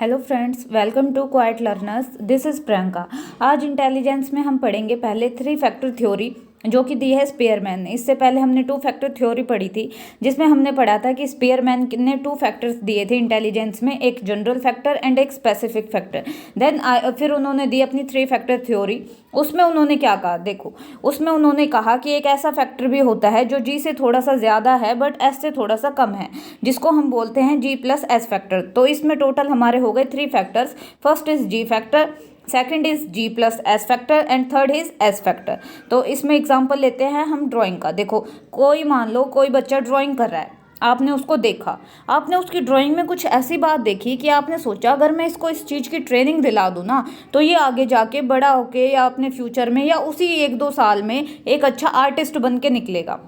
Hello friends, welcome to quite learners. This is Priyanka. आज intelligence में हम पढ़ेंगे पहले 3 फैक्टर थ्योरी जो कि दी है स्पीयरमैन ने। इससे पहले हमने 2 फैक्टर थ्योरी पढ़ी थी जिसमें हमने पढ़ा था कि स्पीयरमैन ने 2 फैक्टर्स दिए थे इंटेलिजेंस में, एक जनरल फैक्टर एंड एक स्पेसिफिक फैक्टर। देन फिर उन्होंने दी अपनी 3 फैक्टर थ्योरी। उसमें उन्होंने क्या कहा, देखो उसमें उन्होंने कहा कि एक ऐसा फैक्टर भी होता है जो जी से थोड़ा सा ज़्यादा है बट एस से थोड़ा सा कम है, जिसको हम बोलते हैं जी प्लस एस फैक्टर। तो इसमें टोटल हमारे हो गए 3 factors. First is g factor, second is g plus s factor and third is s factor. तो इसमें एग्जांपल लेते हैं हम ड्राइंग का। देखो कोई मान लो कोई बच्चा ड्राइंग कर रहा है, आपने उसको देखा, आपने उसकी ड्राइंग में कुछ ऐसी बात देखी कि आपने सोचा अगर मैं इसको इस चीज़ की ट्रेनिंग दिला दूँ ना तो ये आगे जाके बड़ा होके या अपने फ्यूचर में या उसी 1-2 साल में एक अच्छा आर्टिस्ट बन के निकलेगा।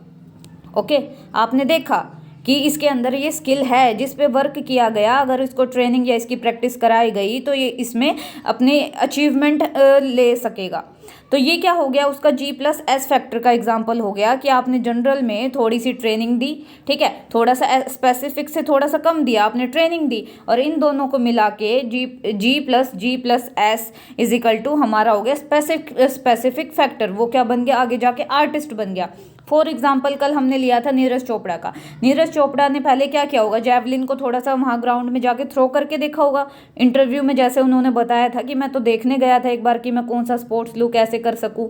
ओके, आपने देखा कि इसके अंदर ये स्किल है जिस पे वर्क किया गया, अगर इसको ट्रेनिंग या इसकी प्रैक्टिस कराई गई तो ये इसमें अपने अचीवमेंट ले सकेगा। तो ये क्या हो गया, उसका जी प्लस एस फैक्टर का एग्जाम्पल हो गया कि आपने जनरल में थोड़ी सी ट्रेनिंग दी, ठीक है, थोड़ा सा स्पेसिफिक से थोड़ा सा कम दिया, आपने ट्रेनिंग दी, और इन दोनों को मिला के G plus S is equal to हमारा हो गया स्पेसिफिक फैक्टर। वो क्या बन गया, आगे जाके आर्टिस्ट बन गया। फॉर एग्जाम्पल कल हमने लिया था नीरज चोपड़ा का। नीरज चोपड़ा ने पहले क्या किया होगा, जैवलिन को थोड़ा सा वहाँ ग्राउंड में जाके थ्रो करके देखा होगा। इंटरव्यू में जैसे उन्होंने बताया था कि मैं तो देखने गया था एक बार कि मैं कौन सा स्पोर्ट्स लूँ, कैसे कर सकूँ।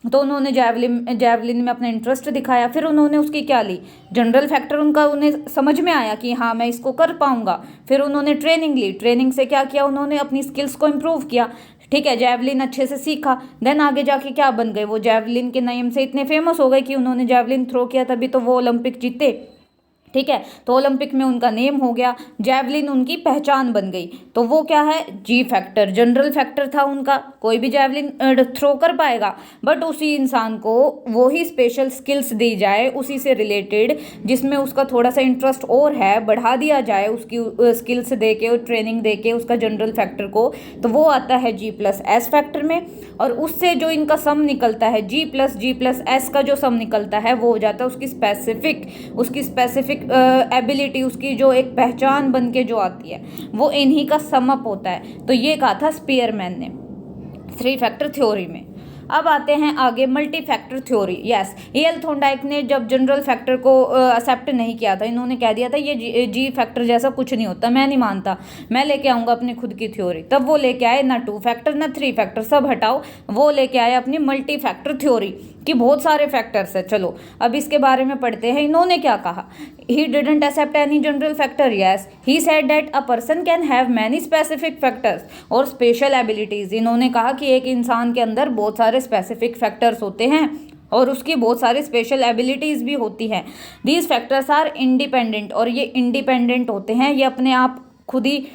तो उन्होंने जैवलिन में अपना इंटरेस्ट दिखाया, फिर उन्होंने उसकी क्या ली, जनरल फैक्टर उनका उन्हें समझ में आया कि हाँ मैं इसको कर पाऊंगा। फिर उन्होंने ट्रेनिंग ली, ट्रेनिंग से क्या किया, उन्होंने अपनी स्किल्स को इम्प्रूव किया, ठीक है, जैवलिन अच्छे से सीखा। देन आगे जाके क्या बन गए, वो जैवलिन के नेम से इतने फेमस हो गए कि उन्होंने जैवलिन थ्रो किया तभी तो वो ओलंपिक जीते, ठीक है। तो ओलंपिक में उनका नेम हो गया, जैवलिन उनकी पहचान बन गई। तो वो क्या है, जी फैक्टर, जनरल फैक्टर था उनका, कोई भी जैवलिन थ्रो कर पाएगा, बट उसी इंसान को वो ही स्पेशल स्किल्स दी जाए उसी से रिलेटेड जिसमें उसका थोड़ा सा इंटरेस्ट और है, बढ़ा दिया जाए उसकी स्किल्स दे के और ट्रेनिंग दे के उसका जनरल फैक्टर को, तो वो आता है जी प्लस एस फैक्टर में। और उससे जो इनका सम निकलता है, जी प्लस एस का जो सम निकलता है वो हो जाता है उसकी स्पेसिफिक एबिलिटी, उसकी जो एक पहचान बन के जो आती है वो इन्हीं का सम अप होता है। तो ये कहा था स्पीयरमैन ने 3 फैक्टर थ्योरी में। अब आते हैं आगे multi factor theory. Yes, EL Thorndike ने जब जनरल फैक्टर को एक्सेप्ट नहीं किया था, इन्होंने कह दिया था ये जी फैक्टर जैसा कुछ नहीं होता, मैं नहीं मानता, मैं लेके आऊँगा अपनी खुद की थ्योरी। तब वो लेके आए ना 2 फैक्टर ना 3 फैक्टर, सब हटाओ, वो लेके आए अपनी मल्टी फैक्टर थ्योरी कि बहुत सारे फैक्टर्स है। चलो अब इसके बारे में पढ़ते हैं। इन्होंने क्या कहा, he didn't accept any general factor. Yes, he said that a person can have many specific factors और स्पेशल एबिलिटीज। इन्होंने कहा कि एक इंसान के अंदर बहुत सारे स्पेसिफिक फैक्टर्स होते हैं और उसकी बहुत सारी स्पेशल एबिलिटीज़ भी होती हैं। दीज फैक्टर्स आर इंडिपेंडेंट, और ये इंडिपेंडेंट होते हैं, ये अपने आप खुद ही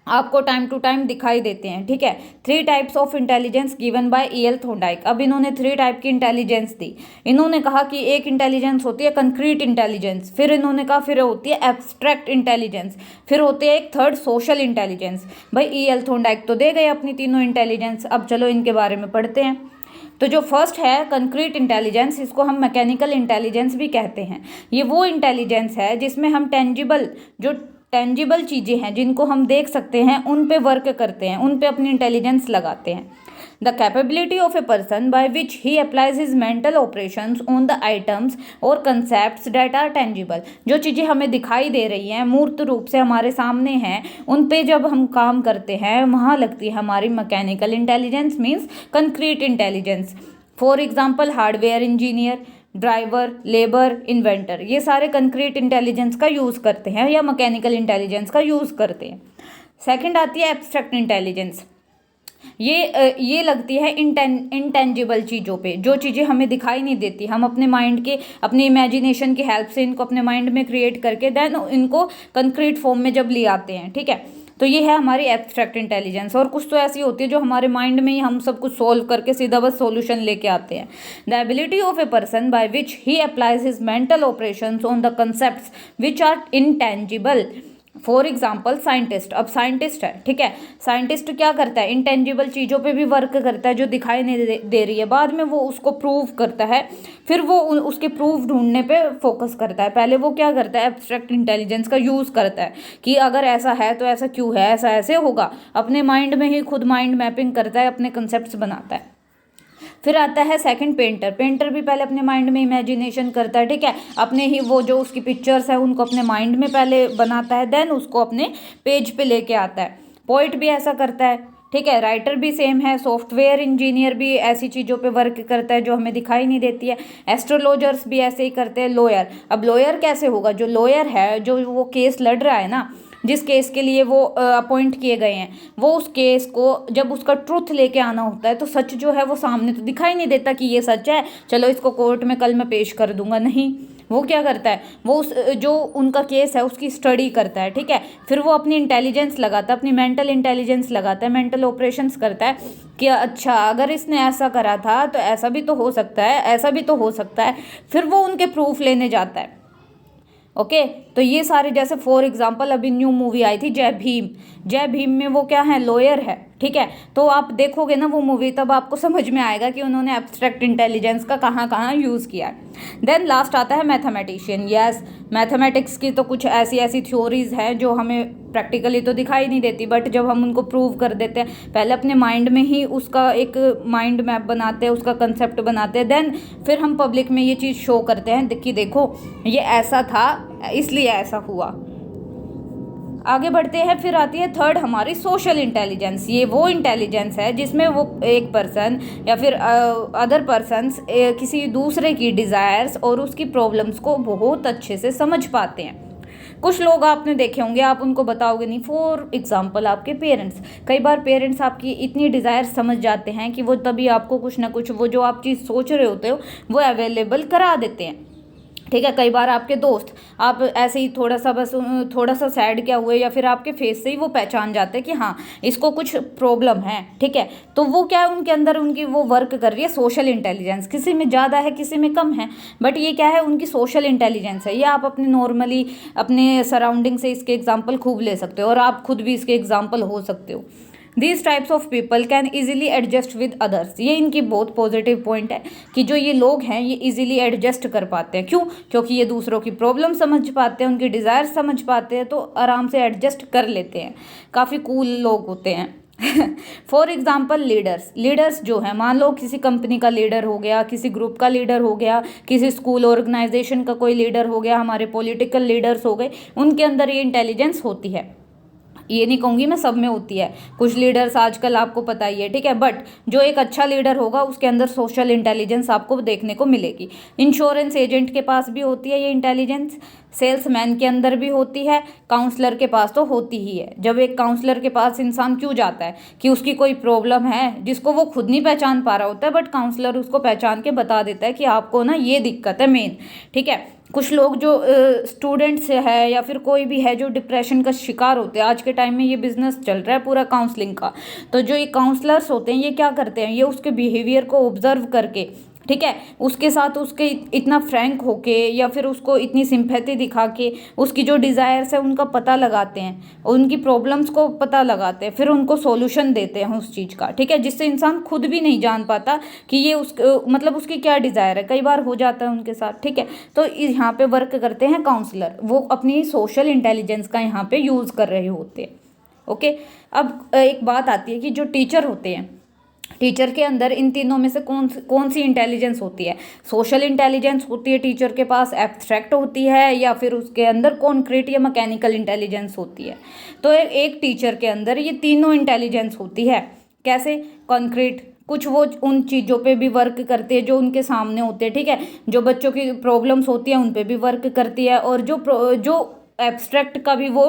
आपको टाइम टू टाइम दिखाई देते हैं, ठीक है। 3 types of intelligence given by EL Thorndike. अब इन्होंने 3 टाइप की इंटेलिजेंस दी। इन्होंने कहा कि एक इंटेलिजेंस होती है कंक्रीट इंटेलिजेंस, फिर इन्होंने कहा फिर होती है एब्स्ट्रैक्ट इंटेलिजेंस, फिर होती है एक थर्ड सोशल इंटेलिजेंस। भाई ईएल थॉर्नडाइक तो दे गए अपनी तीनों इंटेलिजेंस, अब चलो इनके बारे में पढ़ते हैं। तो जो फर्स्ट है कंक्रीट इंटेलिजेंस, इसको हम मैकेनिकल इंटेलिजेंस भी कहते हैं। ये वो इंटेलिजेंस है जिसमें हम टेंजिबल चीज़ें हैं जिनको हम देख सकते हैं उन पे वर्क करते हैं, उन पे अपनी इंटेलिजेंस लगाते हैं। The capability of a person by which he applies his mental operations on the items और कंसेप्ट्स डेट आर टेंजिबल। जो चीज़ें हमें दिखाई दे रही हैं, मूर्त रूप से हमारे सामने हैं, उन पे जब हम काम करते हैं वहाँ लगती है हमारी mechanical intelligence, means concrete intelligence. For example hardware engineer, driver, labour, inventor, ये सारे कंक्रीट इंटेलिजेंस का यूज़ करते हैं या मैकेनिकल इंटेलिजेंस का यूज़ करते हैं। सेकंड आती है एब्स्ट्रैक्ट इंटेलिजेंस। ये लगती है इंटेंजिबल चीज़ों पे, जो चीज़ें हमें दिखाई नहीं देती, हम अपने माइंड के, अपनी इमेजिनेशन की हेल्प से इनको अपने माइंड में क्रिएट करके देन इनको कंक्रीट फॉर्म में जब ले आते हैं, ठीक है। तो ये है हमारी एब्स्ट्रैक्ट इंटेलिजेंस। और कुछ तो ऐसी होती है जो हमारे माइंड में ही हम सब कुछ सोल्व करके सीधा बस सॉल्यूशन लेके आते हैं। The ability of a person by which he applies his mental operations on the concepts which are intangible for example scientist, अब साइंटिस्ट है, ठीक है, साइंटिस्ट क्या करता है, इंटेंजिबल चीज़ों पे भी वर्क करता है जो दिखाई नहीं दे रही है, बाद में वो उसको प्रूव करता है, फिर वो उसके प्रूफ ढूंढने पे फोकस करता है। पहले वो क्या करता है, एब्स्ट्रैक्ट इंटेलिजेंस का यूज़ करता है कि अगर ऐसा है तो ऐसा क्यों है, ऐसा ऐसे होगा, अपने माइंड में ही खुद माइंड मैपिंग करता है, अपने कंसेप्ट बनाता है। फिर आता है सेकंड पेंटर, पेंटर भी पहले अपने माइंड में इमेजिनेशन करता है, ठीक है, अपने ही वो जो उसकी पिक्चर्स है उनको अपने माइंड में पहले बनाता है, देन उसको अपने पेज पे लेके आता है। पोइट भी ऐसा करता है, ठीक है, राइटर भी सेम है, सॉफ्टवेयर इंजीनियर भी ऐसी चीज़ों पे वर्क करता है जो हमें दिखाई नहीं देती है, एस्ट्रोलॉजर्स भी ऐसे ही करते हैं, लॉयर, अब लॉयर कैसे होगा, जो लॉयर है, जो वो केस लड़ रहा है ना, जिस केस के लिए वो अपॉइंट किए गए हैं, वो उस केस को जब उसका ट्रुथ लेके आना होता है तो सच जो है वो सामने तो दिखाई नहीं देता कि ये सच है, चलो इसको कोर्ट में कल मैं पेश कर दूंगा, नहीं, वो क्या करता है, वो उस जो उनका केस है उसकी स्टडी करता है, ठीक है, फिर वो अपनी इंटेलिजेंस लगाता है, अपनी मेंटल इंटेलिजेंस लगाता है, मेंटल ऑपरेशंस करता है कि अच्छा अगर इसने ऐसा करा था तो ऐसा भी तो हो सकता है, ऐसा भी तो हो सकता है, फिर वो उनके प्रूफ लेने जाता है। ओके, तो ये सारे, जैसे फॉर एग्जांपल अभी न्यू मूवी आई थी जय भीम, जय भीम में वो क्या है, लॉयर है, ठीक है, तो आप देखोगे ना वो मूवी तब आपको समझ में आएगा कि उन्होंने एब्स्ट्रैक्ट इंटेलिजेंस का कहाँ कहाँ यूज़ किया है। देन लास्ट आता है मैथमेटिशियन, यस, मैथमेटिक्स की तो कुछ ऐसी ऐसी थ्योरीज हैं जो हमें प्रैक्टिकली तो दिखाई नहीं देती, बट जब हम उनको प्रूव कर देते हैं, पहले अपने माइंड में ही उसका एक माइंड मैप बनाते हैं, उसका कंसेप्ट बनाते हैं, देन फिर हम पब्लिक में ये चीज़ शो करते हैं कि देखो ये ऐसा था इसलिए ऐसा हुआ। आगे बढ़ते हैं, फिर आती है थर्ड हमारी सोशल इंटेलिजेंस। ये वो इंटेलिजेंस है जिसमें वो एक पर्सन या फिर अदर पर्सन्स किसी दूसरे की डिज़ायर्स और उसकी प्रॉब्लम्स को बहुत अच्छे से समझ पाते हैं। कुछ लोग आपने देखे होंगे, आप उनको बताओगे नहीं, फॉर एग्जाम्पल आपके पेरेंट्स, कई बार पेरेंट्स आपकी इतनी डिज़ायर समझ जाते हैं कि वो तभी आपको कुछ ना कुछ वो जो आप चीज़ सोच रहे होते हो वो अवेलेबल करा देते हैं, ठीक है। कई बार आपके दोस्त, आप ऐसे ही थोड़ा सा बस थोड़ा सा सैड क्या हुए या फिर आपके फेस से ही वो पहचान जाते हैं कि हाँ इसको कुछ प्रॉब्लम है, ठीक है, तो वो क्या है उनके अंदर उनकी वो वर्क कर रही है सोशल इंटेलिजेंस, किसी में ज़्यादा है किसी में कम है, बट ये क्या है उनकी सोशल इंटेलिजेंस है। ये आप अपने नॉर्मली अपने सराउंडिंग से इसके एग्जाम्पल खूब ले सकते हो और आप खुद भी इसके एग्जाम्पल हो सकते हो। These types of people can easily adjust with others। ये इनकी बहुत पॉजिटिव पॉइंट है कि जो ये लोग हैं ये इजीली एडजस्ट कर पाते हैं। क्यों? क्योंकि ये दूसरों की प्रॉब्लम समझ पाते हैं, उनकी डिज़ायर समझ पाते हैं, तो आराम से एडजस्ट कर लेते हैं। काफ़ी कूल लोग होते हैं। फॉर एग्जाम्पल लीडर्स जो है, मान लो किसी कंपनी का लीडर हो गया, किसी ग्रुप का लीडर हो गया, किसी स्कूल ऑर्गेनाइजेशन का कोई लीडर हो गया, हमारे पॉलिटिकल लीडर्स हो गए, उनके अंदर ये इंटेलिजेंस होती है। ये नहीं कहूँगी मैं सब में होती है, कुछ लीडर्स आजकल आपको पता ही है, ठीक है, बट जो एक अच्छा लीडर होगा उसके अंदर सोशल इंटेलिजेंस आपको देखने को मिलेगी। इंश्योरेंस एजेंट के पास भी होती है ये इंटेलिजेंस, सेल्समैन के अंदर भी होती है, काउंसलर के पास तो होती ही है। जब एक काउंसलर के पास इंसान क्यों जाता है कि उसकी कोई प्रॉब्लम है जिसको वो खुद नहीं पहचान पा रहा होता है, बट काउंसलर उसको पहचान के बता देता है कि आपको ना ये दिक्कत है मेन, ठीक है। कुछ लोग जो स्टूडेंट्स है या फिर कोई भी है जो डिप्रेशन का शिकार होते हैं, आज के टाइम में ये बिजनेस चल रहा है पूरा काउंसलिंग का, तो जो ये काउंसलर्स होते हैं ये क्या करते हैं, ये उसके बिहेवियर को ऑब्जर्व करके, ठीक है, उसके साथ उसके इतना फ्रैंक होके या फिर उसको इतनी सिंपैथी दिखा के उसकी जो डिज़ायर्स है उनका पता लगाते हैं, उनकी प्रॉब्लम्स को पता लगाते हैं, फिर उनको सॉल्यूशन देते हैं उस चीज़ का, ठीक है, जिससे इंसान खुद भी नहीं जान पाता कि ये मतलब उसकी क्या डिज़ायर है, कई बार हो जाता है उनके साथ, ठीक है। तो यहाँ पे वर्क करते हैं काउंसलर, वो अपनी सोशल इंटेलिजेंस का यहाँ पे यूज़ कर रहे होते हैं। ओके, अब एक बात आती है कि जो टीचर होते हैं, टीचर के अंदर इन तीनों में से कौन सी इंटेलिजेंस होती है? सोशल इंटेलिजेंस होती है टीचर के पास, एब्स्ट्रैक्ट होती है, या फिर उसके अंदर कॉन्क्रीट या मैकेनिकल इंटेलिजेंस होती है? तो एक टीचर के अंदर ये तीनों इंटेलिजेंस होती है। कैसे? कॉन्क्रीट, कुछ वो उन चीज़ों पे भी वर्क करती है जो उनके सामने होते हैं, ठीक है, जो बच्चों की प्रॉब्लम्स होती है उन पे भी वर्क करती है, और जो एब्स्ट्रैक्ट का भी वो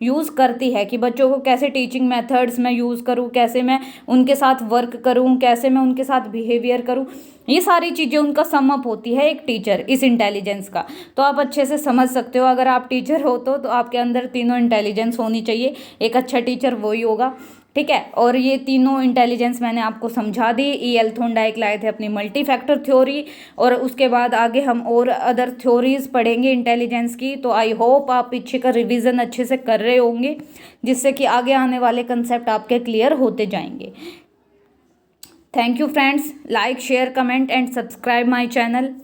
यूज़ करती है कि बच्चों को कैसे टीचिंग मेथड्स में यूज़ करूँ, कैसे मैं उनके साथ वर्क करूँ, कैसे मैं उनके साथ बिहेवियर करूँ, ये सारी चीज़ें उनका सम अप होती है एक टीचर इस इंटेलिजेंस का। तो आप अच्छे से समझ सकते हो, अगर आप टीचर हो तो आपके अंदर तीनों इंटेलिजेंस होनी चाहिए, एक अच्छा टीचर वही होगा। ठीक है। और ये तीनों इंटेलिजेंस मैंने आपको समझा दी। E.L. थॉर्नडाइक लाए थे अपनी मल्टी फैक्टर थ्योरी, और उसके बाद आगे हम और अदर थ्योरीज पढ़ेंगे इंटेलिजेंस की। तो आई होप आप पीछे का रिवीजन अच्छे से कर रहे होंगे, जिससे कि आगे आने वाले कंसेप्ट आपके क्लियर होते जाएंगे। Thank you friends, like share comment and subscribe my channel.